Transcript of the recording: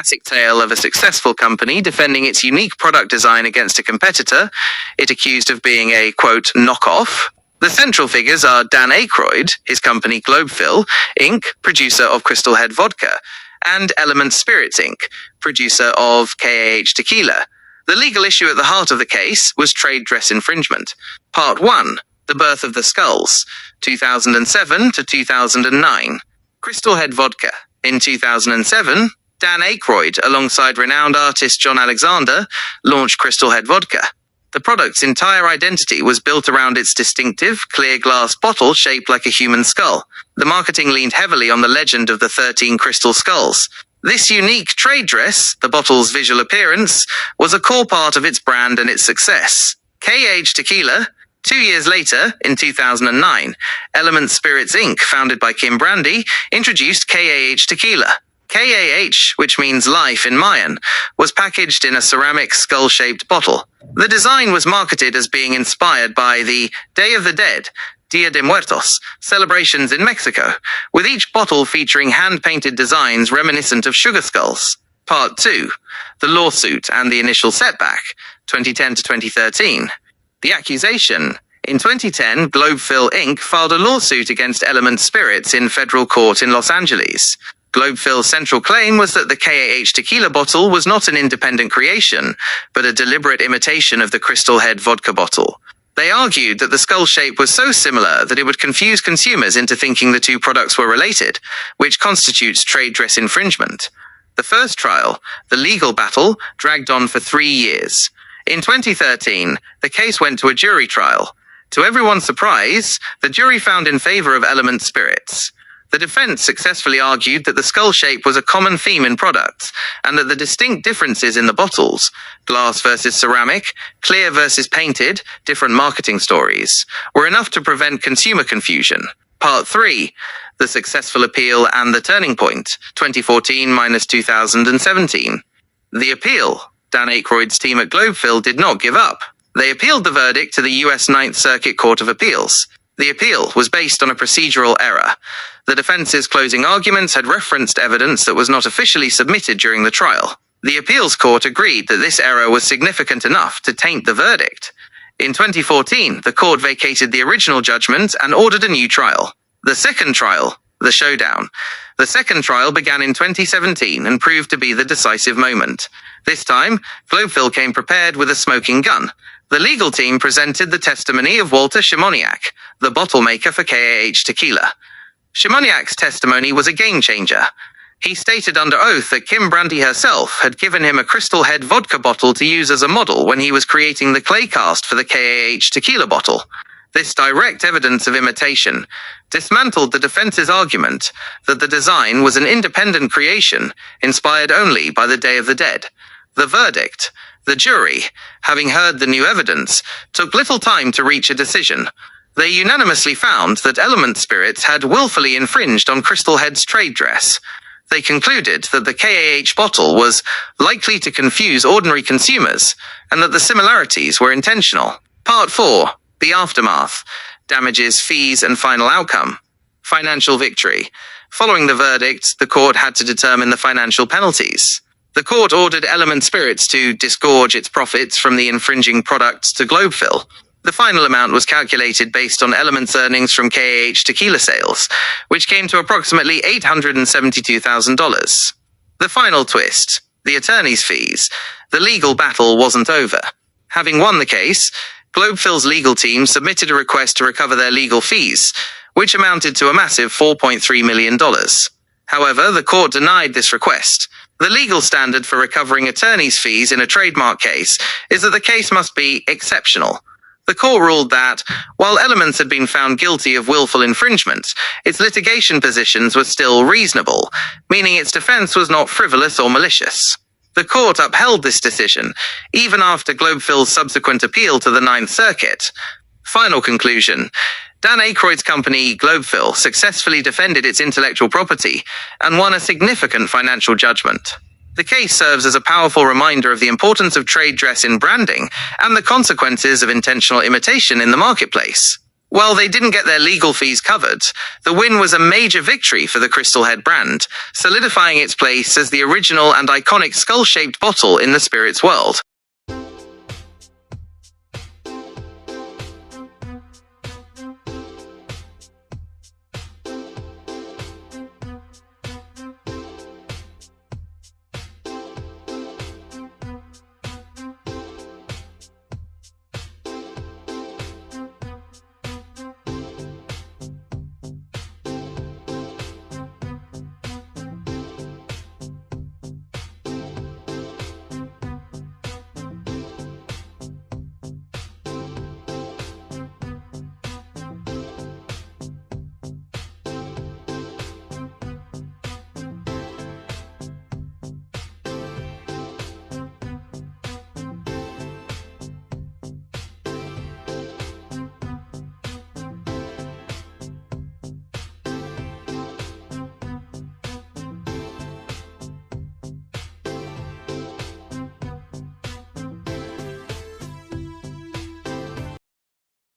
classic tale of a successful company defending its unique product design against a competitor, it accused of being a, quote, knockoff. The central figures are Dan Aykroyd, his company Globeville, Inc., producer of Crystal Head Vodka, and Element Spirits, Inc., producer of KAH Tequila. The legal issue at the heart of the case was trade dress infringement. Part 1. The Birth of the Skulls, 2007 to 2009. Crystal Head Vodka. In 2007, Dan Aykroyd, alongside renowned artist John Alexander, launched Crystal Head Vodka. The product's entire identity was built around its distinctive, clear glass bottle shaped like a human skull. The marketing leaned heavily on the legend of the 13 crystal skulls. This unique trade dress, the bottle's visual appearance, was a core part of its brand and its success. KH Tequila. 2 years later, in 2009, Element Spirits Inc., founded by Kim Brandy, introduced KAH Tequila. KAH, which means life in Mayan, was packaged in a ceramic skull-shaped bottle. The design was marketed as being inspired by the Day of the Dead, Dia de Muertos, celebrations in Mexico, with each bottle featuring hand-painted designs reminiscent of sugar skulls. Part 2. The Lawsuit and the Initial Setback, 2010 to 2013. The accusation. In 2010, Globeville Inc. filed a lawsuit against Element Spirits in federal court in Los Angeles. Globeville's central claim was that the KAH tequila bottle was not an independent creation, but a deliberate imitation of the Crystal Head vodka bottle. They argued that the skull shape was so similar that it would confuse consumers into thinking the two products were related, which constitutes trade dress infringement. The first trial, the legal battle, dragged on for 3 years. In 2013, the case went to a jury trial. To everyone's surprise, the jury found in favor of Element Spirits. The defense successfully argued that the skull shape was a common theme in products, and that the distinct differences in the bottles, glass versus ceramic, clear versus painted, different marketing stories, were enough to prevent consumer confusion. Part 3. The Successful Appeal and the Turning Point, 2014-2017. The appeal. Dan Aykroyd's team at Globeville did not give up. They appealed the verdict to the U.S. Ninth Circuit Court of Appeals. The appeal was based on a procedural error. The defense's closing arguments had referenced evidence that was not officially submitted during the trial. The appeals court agreed that this error was significant enough to taint the verdict. In 2014, the court vacated the original judgment and ordered a new trial. The second trial, the showdown. The second trial began in 2017 and proved to be the decisive moment. This time, Globeville came prepared with a smoking gun. The legal team presented the testimony of Walter Shimoniak, the bottle maker for KAH Tequila. Shimoniak's testimony was a game-changer. He stated under oath that Kim Brandy herself had given him a Crystal Head vodka bottle to use as a model when he was creating the clay cast for the KAH Tequila bottle. This direct evidence of imitation dismantled the defense's argument that the design was an independent creation inspired only by the Day of the Dead. The verdict. The jury, having heard the new evidence, took little time to reach a decision. They unanimously found that Element Spirits had willfully infringed on Crystal Head's trade dress. They concluded that the KAH bottle was likely to confuse ordinary consumers, and that the similarities were intentional. Part 4. The Aftermath. Damages, fees, and final outcome. Financial victory. Following the verdict, the court had to determine the financial penalties. The court ordered Element Spirits to disgorge its profits from the infringing products to Globeville. The final amount was calculated based on Element's earnings from KAH tequila sales, which came to approximately $872,000. The final twist. The attorney's fees. The legal battle wasn't over. Having won the case, Globeville's legal team submitted a request to recover their legal fees, which amounted to a massive $4.3 million. However, the court denied this request. The legal standard for recovering attorney's fees in a trademark case is that the case must be exceptional. The court ruled that, while Elements had been found guilty of willful infringement, its litigation positions were still reasonable, meaning its defense was not frivolous or malicious. The court upheld this decision, even after Globeville's subsequent appeal to the Ninth Circuit. Final conclusion. Dan Aykroyd's company, Globeville, successfully defended its intellectual property and won a significant financial judgment. The case serves as a powerful reminder of the importance of trade dress in branding and the consequences of intentional imitation in the marketplace. While they didn't get their legal fees covered, the win was a major victory for the Crystal Head brand, solidifying its place as the original and iconic skull-shaped bottle in the spirits world.